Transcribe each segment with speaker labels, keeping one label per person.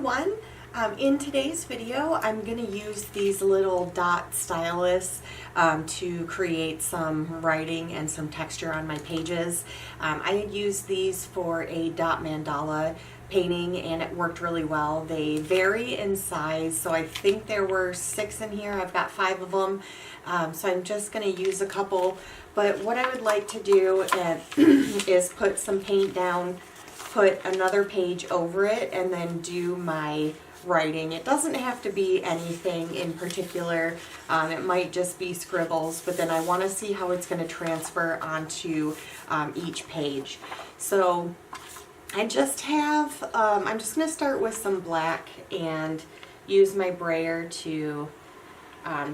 Speaker 1: everyone. In today's video, I'm going to use these little dot stylus to create some writing and some texture on my pages. I had used these for a dot mandala painting and it worked really well. They vary in size, so I think there were 6 in here. I've got 5 of them, so I'm just going to use a couple. But what I would like to do is put some paint down, put another page over it, and then do my writing. It doesn't have to be anything in particular. It might just be scribbles, but then I want to see how it's going to transfer onto each page. So I just have, I'm just going to start with some black and use my brayer to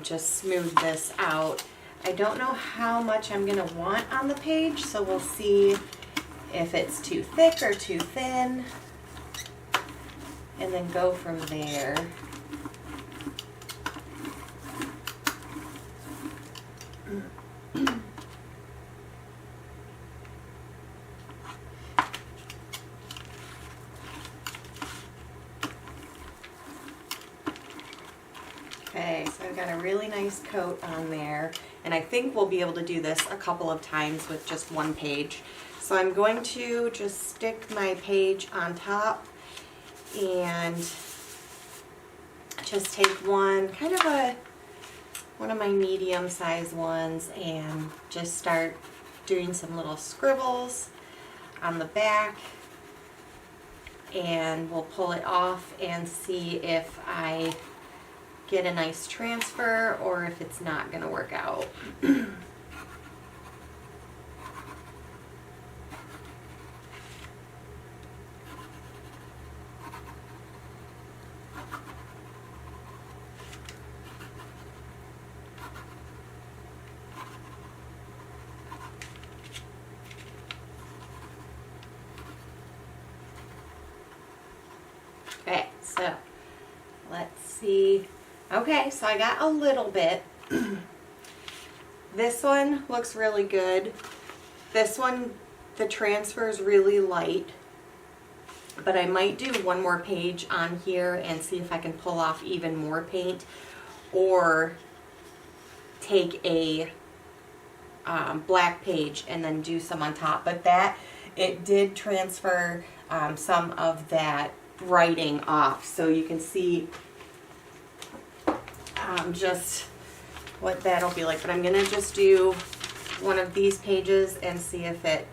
Speaker 1: just smooth this out. I don't know how much I'm going to want on the page, so we'll see if it's too thick or too thin, and then go from there. Okay, so I've got a really nice coat on there, and I think we'll be able to do this a couple of times with just one page. So I'm going to just stick my page on top and just take one, kind of one of my medium-sized ones, and just start doing some little scribbles on the back, and we'll pull it off and see if I get a nice transfer or if it's not going to work out. Okay, so let's see. Okay, so I got a little bit. This one looks really good. This one, the transfer is really light, but I might do one more page on here and see if I can pull off even more paint, or take a black page and then do some on top. But that, it did transfer some of that writing off, so you can see just what that'll be like. But I'm gonna just do one of these pages and see if it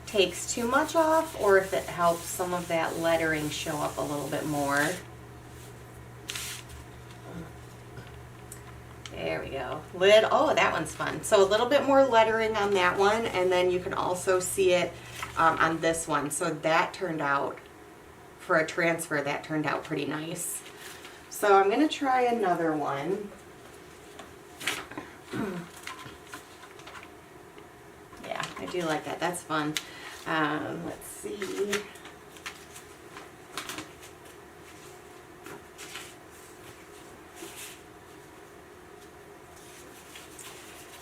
Speaker 1: takes too much off or if it helps some of that lettering show up a little bit more. There we go. Oh, that one's fun. So a little bit more lettering on that one, and then you can also see it on this one. So that turned out, for a transfer, that turned out pretty nice. So I'm going to try another one. Yeah, I do like that. That's fun. Let's see.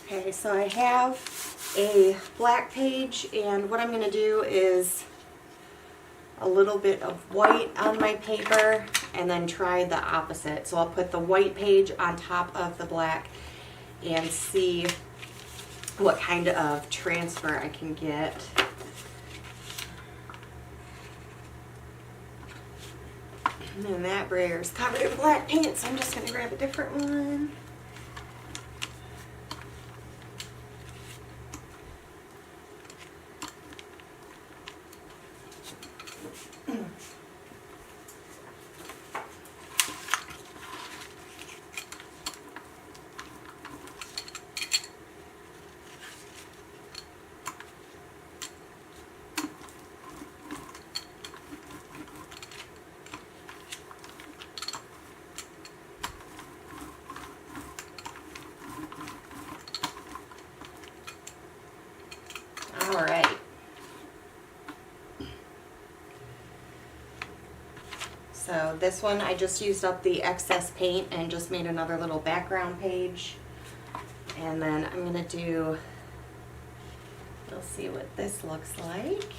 Speaker 1: Okay, so I have a black page, and what I'm going to do is a little bit of white on my paper and then try the opposite. So I'll put the white page on top of the black and see what kind of transfer I can get. And that brayer is covered in black paint, so I'm just going to grab a different one. All right. So this one, I just used up the excess paint and just made another little background page. And then I'm going to do, you'll see what this looks like.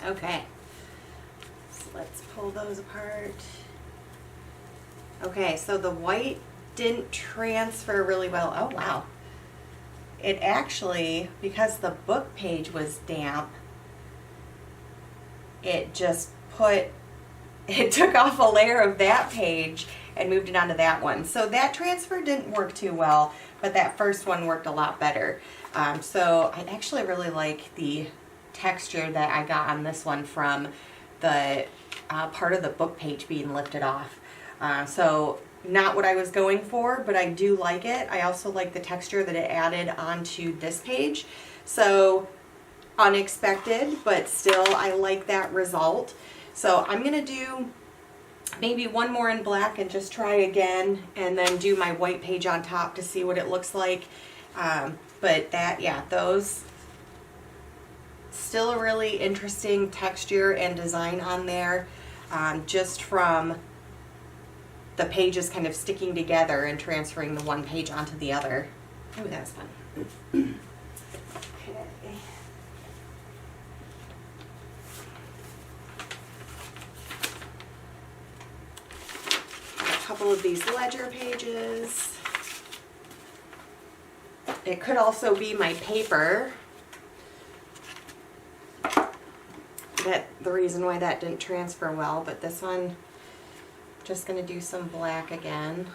Speaker 1: Okay, so let's pull those apart. Okay, so the white didn't transfer really well. Oh wow. It actually, because the book page was damp, it just it took off a layer of that page and moved it onto that one. So that transfer didn't work too well, but that first one worked a lot better. So I actually really like the texture that I got on this one from the part of the book page being lifted off. So not what I was going for, but I do like it. I also like the texture that it added onto this page. So unexpected, but still I like that result. So I'm gonna do maybe one more in black and just try again, and then do my white page on top to see what it looks like. But that, yeah, those, still a really interesting texture and design on there, just from the pages kind of sticking together and transferring the one page onto the other. Oh, that's fun. Okay. A couple of these ledger pages. It could also be my paper. The reason why that didn't transfer well, but this one, just going to do some black again.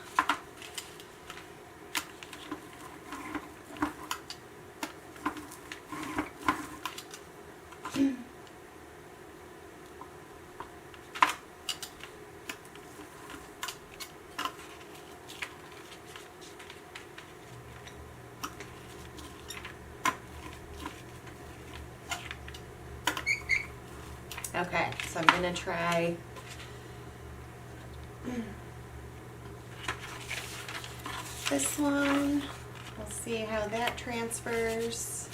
Speaker 1: Okay, so I'm going to try this one. We'll see how that transfers.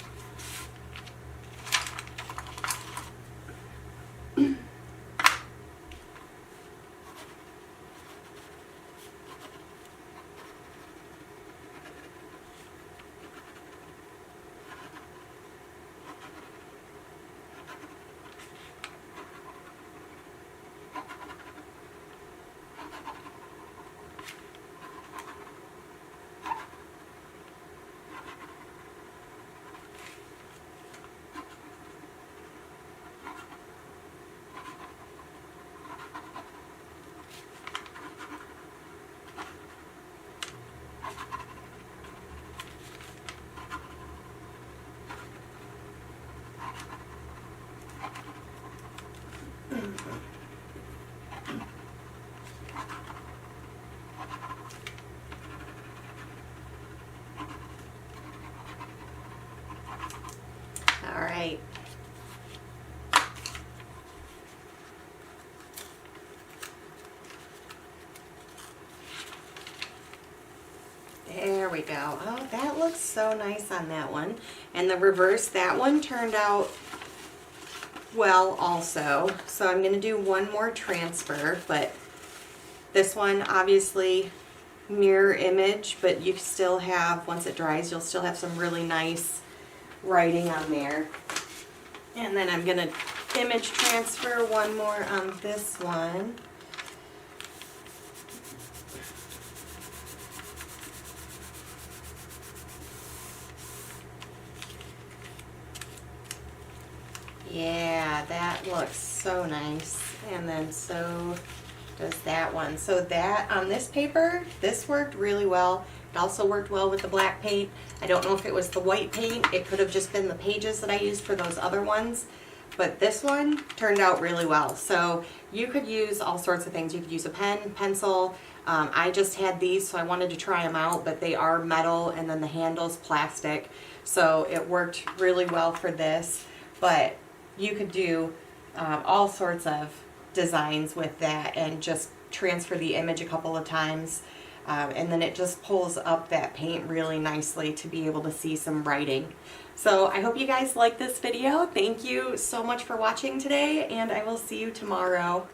Speaker 1: All right. There we go. Oh, that looks so nice on that one. And the reverse, that one turned out well also. So I'm going to do one more transfer, but this one obviously mirror image, but you still have, once it dries, you'll still have some really nice writing on there. And then I'm going to image transfer one more on this one. Yeah, that looks so nice. And then so does that one. So that, on this paper, this worked really well. It also worked well with the black paint. I don't know if it was the white paint. It could have just been the pages that I used for those other ones. But this one turned out really well. So you could use all sorts of things. You could use a pen, pencil. I just had these, so I wanted to try them out, but they are metal, and then the handle's plastic. So it worked really well for this. But you could do all sorts of designs with that and just transfer the image a couple of times. And then it just pulls up that paint really nicely to be able to see some writing. So I hope you guys like this video. Thank you so much for watching today, and I will see you tomorrow.